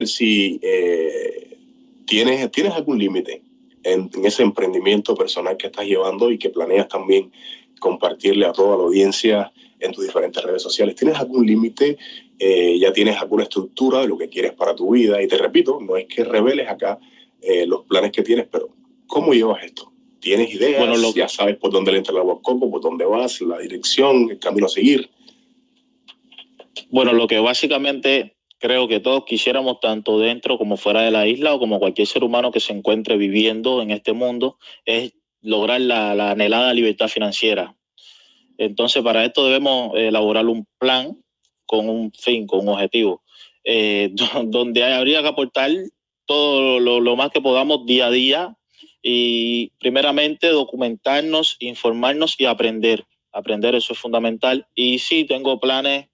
si tienes algún límite en ese emprendimiento personal que estás llevando y que planeas también compartirle a toda la audiencia en tus diferentes redes sociales. ¿Tienes algún límite? ¿Ya tienes alguna estructura de lo que quieres para tu vida? Y te repito, no es que reveles acá los planes que tienes, pero ¿cómo llevas esto? ¿Tienes ideas? Bueno, ya sabes por dónde le entra el agua al coco, por dónde vas, la dirección, el camino a seguir. Bueno, lo que básicamente creo que todos quisiéramos, tanto dentro como fuera de la isla, o como cualquier ser humano que se encuentre viviendo en este mundo, es lograr la anhelada libertad financiera. Entonces, para esto debemos elaborar un plan con un fin, con un objetivo, donde habría que aportar todo lo más que podamos día a día y primeramente documentarnos, informarnos y aprender. Aprender, eso es fundamental. Y sí, tengo planes.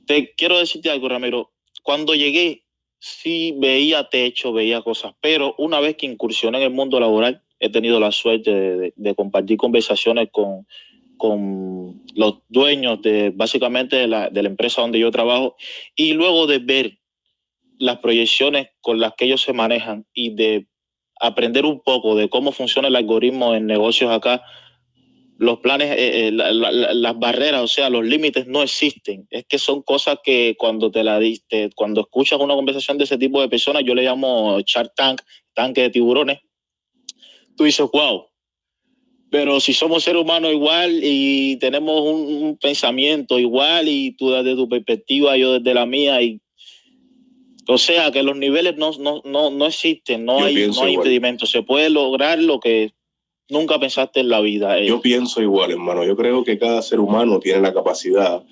Te quiero decirte algo, Ramiro. Cuando llegué, sí veía techo, veía cosas, pero una vez que incursioné en el mundo laboral, he tenido la suerte de compartir conversaciones con los dueños básicamente de la empresa donde yo trabajo, y luego de ver las proyecciones con las que ellos se manejan y de aprender un poco de cómo funciona el algoritmo en negocios acá, los planes, las barreras, o sea, los límites no existen. Es que son cosas que cuando cuando escuchas una conversación de ese tipo de personas, yo le llamo Shark Tank, tanque de tiburones, tú dices, wow. Pero si somos seres humanos igual y tenemos un pensamiento igual, y tú desde tu perspectiva, yo desde la mía, o sea que los niveles no existen, no hay impedimentos. Se puede lograr lo que nunca pensaste en la vida. Yo pienso igual, hermano. Yo creo que cada ser humano tiene la capacidad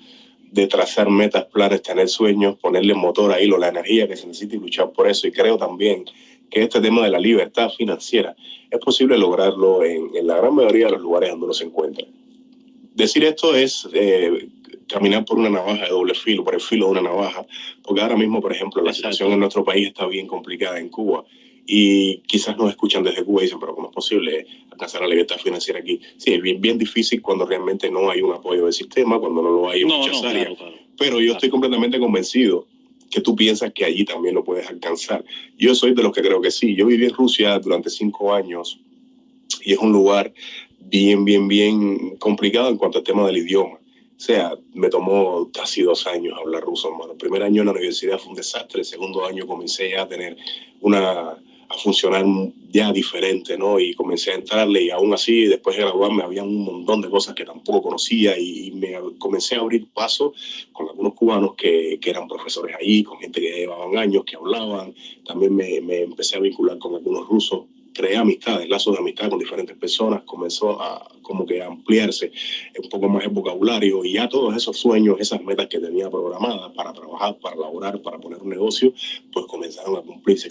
de trazar metas, planes, tener sueños, ponerle motor ahí, la energía que se necesita y luchar por eso. Y creo también que este tema de la libertad financiera es posible lograrlo en la gran mayoría de los lugares donde uno se encuentra. Decir esto es caminar por una navaja de doble filo, por el filo de una navaja, porque ahora mismo, por ejemplo, la situación en nuestro país está bien complicada en Cuba, y quizás nos escuchan desde Cuba y dicen, pero ¿cómo es posible alcanzar la libertad financiera aquí? Sí, es bien difícil cuando realmente no hay un apoyo del sistema, cuando no lo hay en muchas áreas. Claro. Pero yo estoy completamente convencido que tú piensas que allí también lo puedes alcanzar. Yo soy de los que creo que sí. Yo viví en Rusia durante 5 años y es un lugar bien complicado en cuanto al tema del idioma. O sea, me tomó casi 2 años hablar ruso, hermano. El primer año en la universidad fue un desastre. El segundo año comencé ya a tener a funcionar ya diferente, ¿no? Y comencé a entrarle, y aún así, después de graduarme, había un montón de cosas que tampoco conocía, y me comencé a abrir paso con algunos cubanos que eran profesores ahí, con gente que llevaban años, que hablaban. También me empecé a vincular con algunos rusos. Creé amistades, lazos de amistad con diferentes personas, comenzó a como que ampliarse un poco más el vocabulario, y ya todos esos sueños, esas metas que tenía programadas para trabajar, para laborar, para poner un negocio, pues comenzaron a cumplirse.